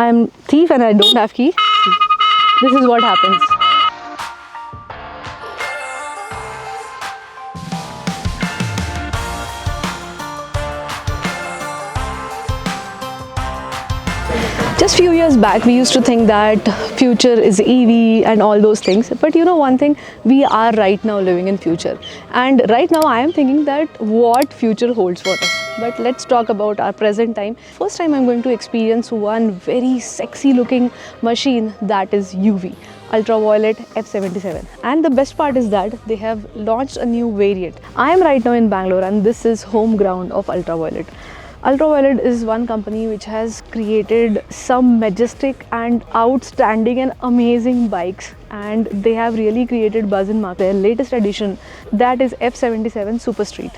I'm thief and I don't have key. This is what happens. Just few years back, we used to think that future is EV and all those things. But you know one thing, we are right now living in future. And right now I am thinking that what future holds for us. But let's talk about our present time. First time I'm going to experience one very sexy looking machine, that is UV. Ultraviolet F77. And the best part is that they have launched a new variant. I am right now in Bangalore and this is home ground of Ultraviolet. Ultraviolet is one company which has created some majestic and outstanding and amazing bikes, and they have really created buzz in market. Their latest edition, that is F77 Super Street.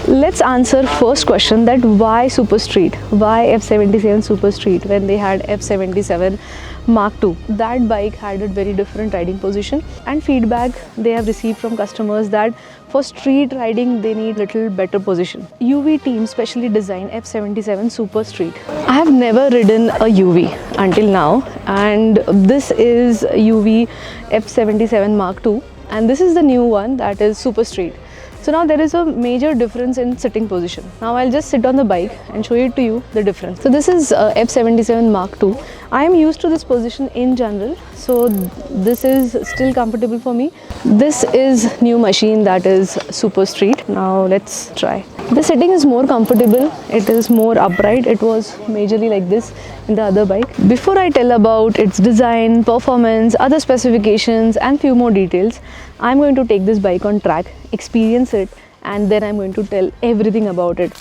Let's answer first question, that why Super Street? Why F77 Super Street when they had F77 Mark II? That bike had a very different riding position, and feedback they have received from customers that for street riding they need little better position. UV team specially designed F77 Super Street. I have never ridden a UV until now, and this is UV F77 Mark II, and this is the new one, that is Super Street. So now there is a major difference in sitting position. Now I'll just sit on the bike and show it to you the difference. So this is F77 Mark II. I am used to this position in general, so this is still comfortable for me. This is new machine, that is Super Street. Now let's try. The sitting is more comfortable, it is more upright. It was majorly like this in the other bike. Before I tell about its design, performance, other specifications and few more details, I'm going to take this bike on track, experience it, and then I'm going to tell everything about it.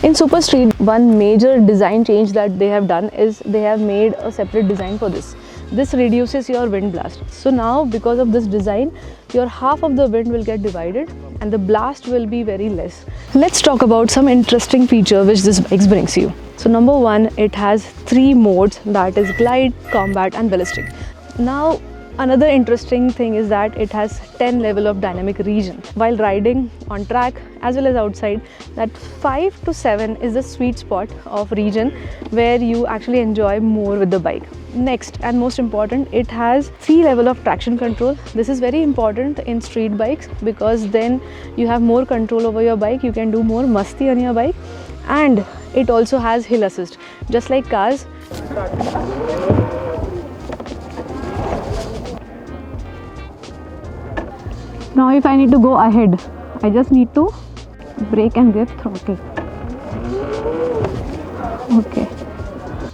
In Super Street, one major design change that they have done is they have made a separate design for this. This reduces your wind blast. So now because of this design, your half of the wind will get divided and the blast will be very less. Let's talk about some interesting feature which this bike brings you. So number one, it has 3 modes, that is glide, combat and ballistic. Now another interesting thing is that it has 10 level of dynamic region. While riding on track as well as outside, that 5 to 7 is the sweet spot of region where you actually enjoy more with the bike. Next and most important, it has 3 level of traction control. This is very important in street bikes because then you have more control over your bike, you can do more masti on your bike, and it also has hill assist just like cars. Now if I need to go ahead, I just need to brake and give throttle. Okay.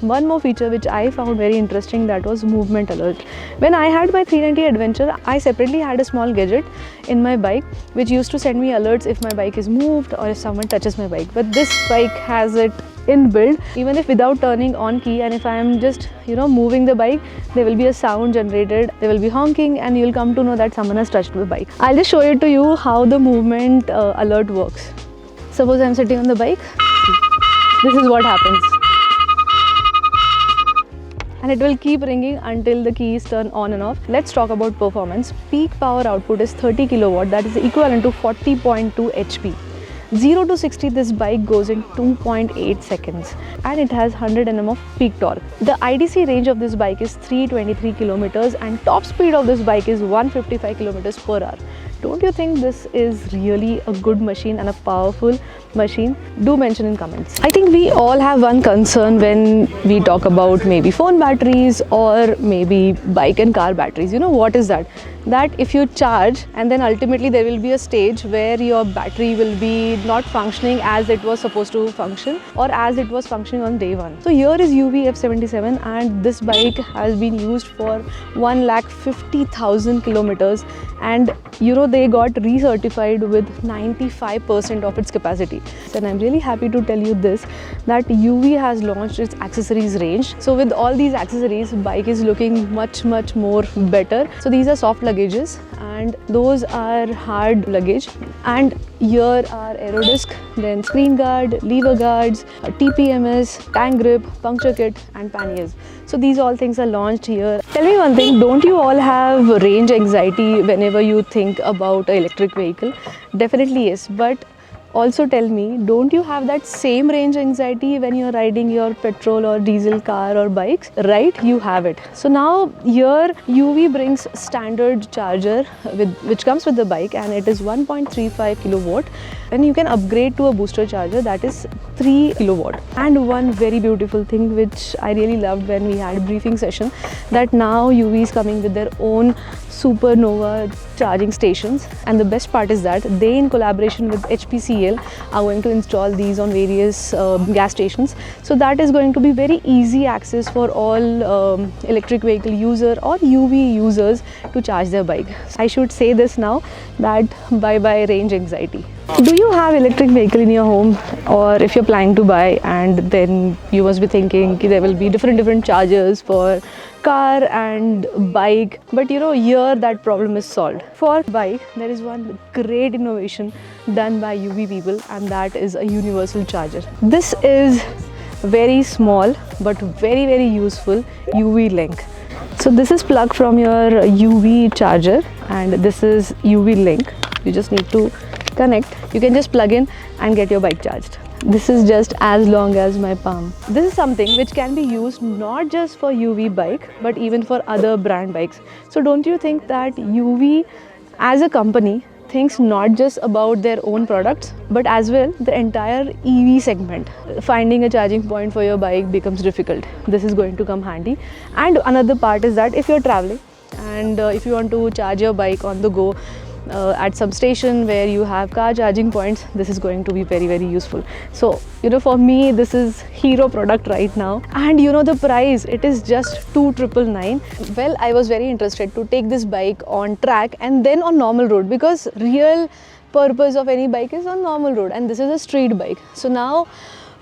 One more feature which I found very interesting, that was movement alert. When I had my 390 Adventure, I separately had a small gadget in my bike which used to send me alerts if my bike is moved or if someone touches my bike. But this bike has it inbuilt, even if without turning on key, and if I am just moving the bike, there will be a sound generated, there will be honking, and you will come to know that someone has touched the bike. I'll just show it to you how the movement alert works. Suppose I'm sitting on the bike, this is what happens. And it will keep ringing until the keys turn on and off. Let's talk about performance. Peak power output is 30 kilowatt, that is equivalent to 40.2 HP. 0 to 60, this bike goes in 2.8 seconds and it has 100 Nm of peak torque. The IDC range of this bike is 323 kilometers and top speed of this bike is 155 kilometers per hour. Don't you think this is really a good machine and a powerful machine? Do mention in comments. I think we all have one concern when we talk about maybe phone batteries or maybe bike and car batteries. You know what is that? That if you charge and then ultimately there will be a stage where your battery will be not functioning as it was supposed to function or as it was functioning on day one. So here is UV F77 and this bike has been used for 1,50,000 kilometers and you know they got recertified with 95% of its capacity. And I'm really happy to tell you this, that UV has launched its accessories range. So with all these accessories, bike is looking much more better. So these are soft luggages and those are hard luggage, and here are aero disc, then screen guard, lever guards, TPMS, tank grip, puncture kit and panniers. So these all things are launched here. Tell me one thing, don't you all have range anxiety whenever you think about an electric vehicle? Definitely yes, but also tell me, don't you have that same range anxiety when you're riding your petrol or diesel car or bikes? Right, you have it. So now here UV brings standard charger which comes with the bike and it is 1.35 kilowatt, and you can upgrade to a booster charger that is 3 kilowatt. And one very beautiful thing which I really loved when we had a briefing session, that now UV is coming with their own Supernova charging stations, and the best part is that they, in collaboration with HPCL, are going to install these on various gas stations. So that is going to be very easy access for all electric vehicle user or UV users to charge their bike. I should say this now, that bye bye range anxiety. Do you have electric vehicle in your home, or if you're planning to buy, and then you must be thinking there will be different chargers for car and bike, but you know here that problem is solved. For bike there is one great innovation done by UV people, and that is a universal charger. This is very small but very useful UV link. So this is plug from your UV charger and this is UV link. You just need to connect. You can just plug in and get your bike charged. This is just as long as my palm. This is something which can be used not just for UV bike but even for other brand bikes. So don't you think that UV as a company thinks not just about their own products but as well the entire EV segment? Finding a charging point for your bike becomes difficult. This is going to come handy. And another part is that if you're traveling and if you want to charge your bike on the go, at some station where you have car charging points, this is going to be very useful. So you know, for me this is hero product right now. And you know the price, it is just 2,999. Well, I was very interested to take this bike on track and then on normal road, because real purpose of any bike is on normal road and this is a street bike. So now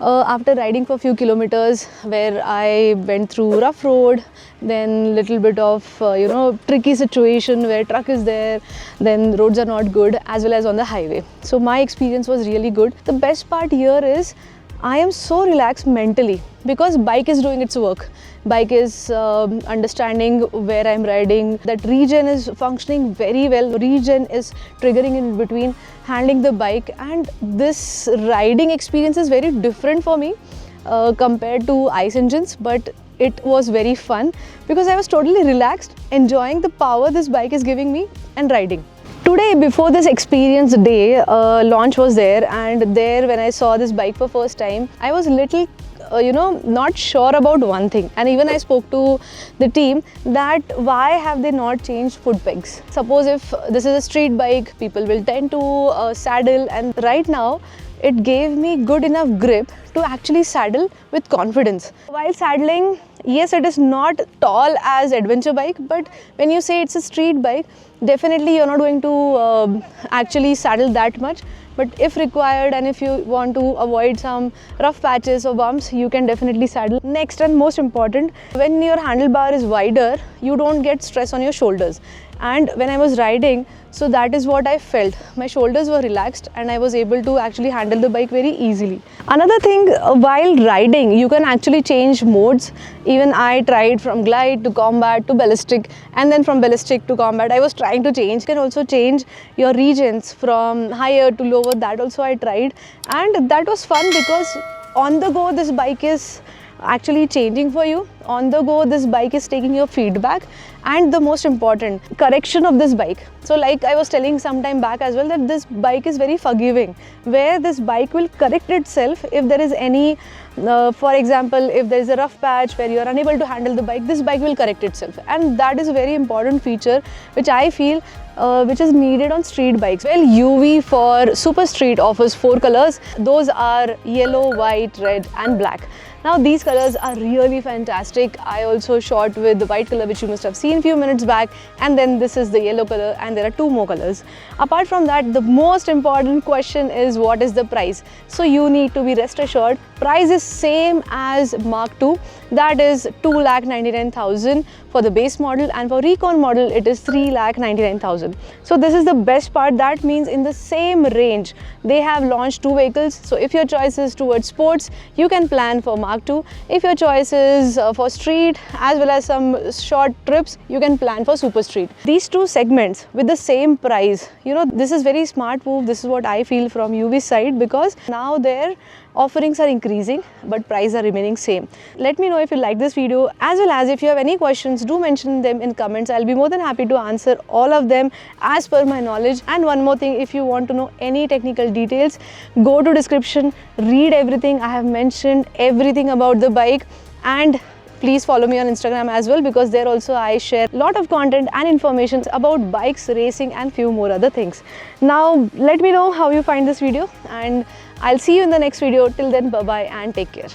after riding for a few kilometers where I went through rough road, then little bit of you know, tricky situation where truck is there, then roads are not good, as well as on the highway. So my experience was really good. The best part here is I am so relaxed mentally because bike is doing its work. Bike is understanding where I'm riding, that regen is functioning very well, regen is triggering in between, handling the bike, and this riding experience is very different for me compared to ICE engines, but it was very fun because I was totally relaxed, enjoying the power this bike is giving me and riding. Today, before this experience day, launch was there, and there when I saw this bike for first time, I was little you know, not sure about one thing, and even I spoke to the team that why have they not changed foot pegs. Suppose if this is a street bike, people will tend to saddle, and right now it gave me good enough grip to actually saddle with confidence. While saddling, yes, it is not tall as adventure bike, but when you say it's a street bike, definitely you're not going to actually saddle that much. But if required and if you want to avoid some rough patches or bumps, you can definitely saddle. Next and most important, when your handlebar is wider, you don't get stress on your shoulders. and when I was riding, so that is what I felt. My shoulders were relaxed and I was able to actually handle the bike very easily. Another thing, while riding you can actually change modes. Even I tried from glide to combat to ballistic, and then from ballistic to combat I was trying to change. You can also change your regions from higher to lower, that also I tried, and that was fun because on the go this bike is actually changing for you. On the go this bike is taking your feedback, and the most important, correction of this bike. So like I was telling some time back as well, that this bike is very forgiving, where this bike will correct itself if there is any for example, if there is a rough patch where you are unable to handle the bike, this bike will correct itself. And that is a very important feature which I feel which is needed on street bikes. Well, UV for Super Street offers 4 colors. Those are yellow, white, red and black. Now these colors are really fantastic. I also shot with the white color, which you must have seen few minutes back, and then this is the yellow color, and there are 2 more colors. Apart from that, the most important question is what is the price. So you need to be rest assured, price is same as Mark II, that is 2,99,000 for the base model, and for Recon model it is 3,99,000. So this is the best part. That means in the same range they have launched 2 vehicles. So if your choice is towards sports, you can plan for Mark II. If your choice is for street as well as some short trips, you can plan for Super Street. These 2 segments with the same price, you know, this is very smart move. This is what I feel from UV's side, because now their offerings are increasing but price are remaining same. Let me know if you like this video, as well as if you have any questions, do mention them in comments. I'll be more than happy to answer all of them as per my knowledge. And one more thing, if you want to know any technical details, go to description, read everything. I have mentioned everything about the bike, and please follow me on Instagram as well, because there also I share a lot of content and information about bikes, racing and few more other things. Now let me know how you find this video, and I'll see you in the next video. Till then, bye bye and take care.